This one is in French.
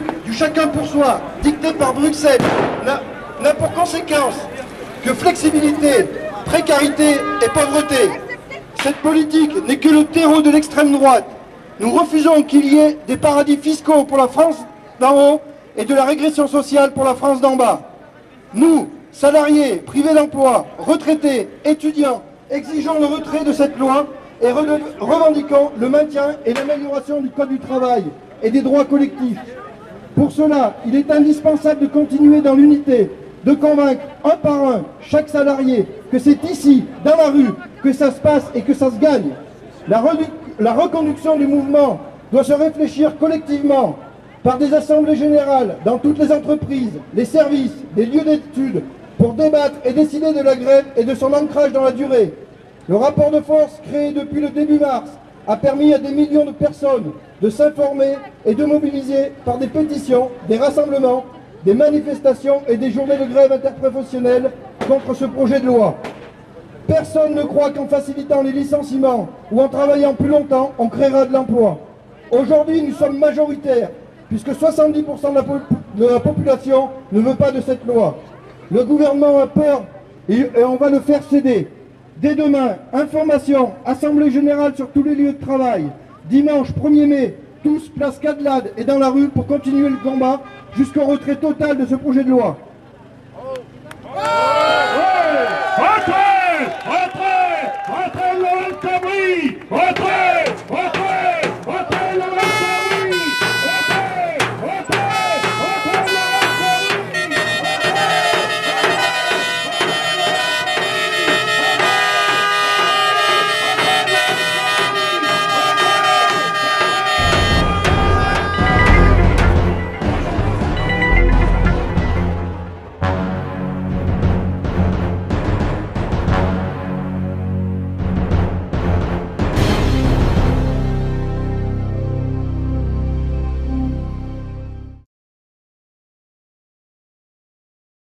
politique du chacun pour soi, dictée par Bruxelles, n'a pour conséquence que flexibilité, précarité et pauvreté. Cette politique n'est que le terreau de l'extrême droite. Nous refusons qu'il y ait des paradis fiscaux pour la France d'en haut et de la régression sociale pour la France d'en bas. Nous, salariés, privés d'emploi, retraités, étudiants, exigeons le retrait de cette loi et revendiquons le maintien et l'amélioration du Code du travail et des droits collectifs. Pour cela, il est indispensable de continuer dans l'unité, de convaincre un par un chaque salarié que c'est ici, dans la rue, que ça se passe et que ça se gagne. La reconduction du mouvement doit se réfléchir collectivement par des assemblées générales dans toutes les entreprises, les services, les lieux d'études, pour débattre et décider de la grève et de son ancrage dans la durée. Le rapport de force créé depuis le début mars a permis à des millions de personnes de s'informer et de mobiliser par des pétitions, des rassemblements, des manifestations et des journées de grève interprofessionnelle contre ce projet de loi. Personne ne croit qu'en facilitant les licenciements ou en travaillant plus longtemps, on créera de l'emploi. Aujourd'hui, nous sommes majoritaires, puisque 70% de la population ne veut pas de cette loi. Le gouvernement a peur et on va le faire céder. Dès demain, information, assemblée générale sur tous les lieux de travail. Dimanche 1er mai, tous place Cadelade et dans la rue pour continuer le combat jusqu'au retrait total de ce projet de loi.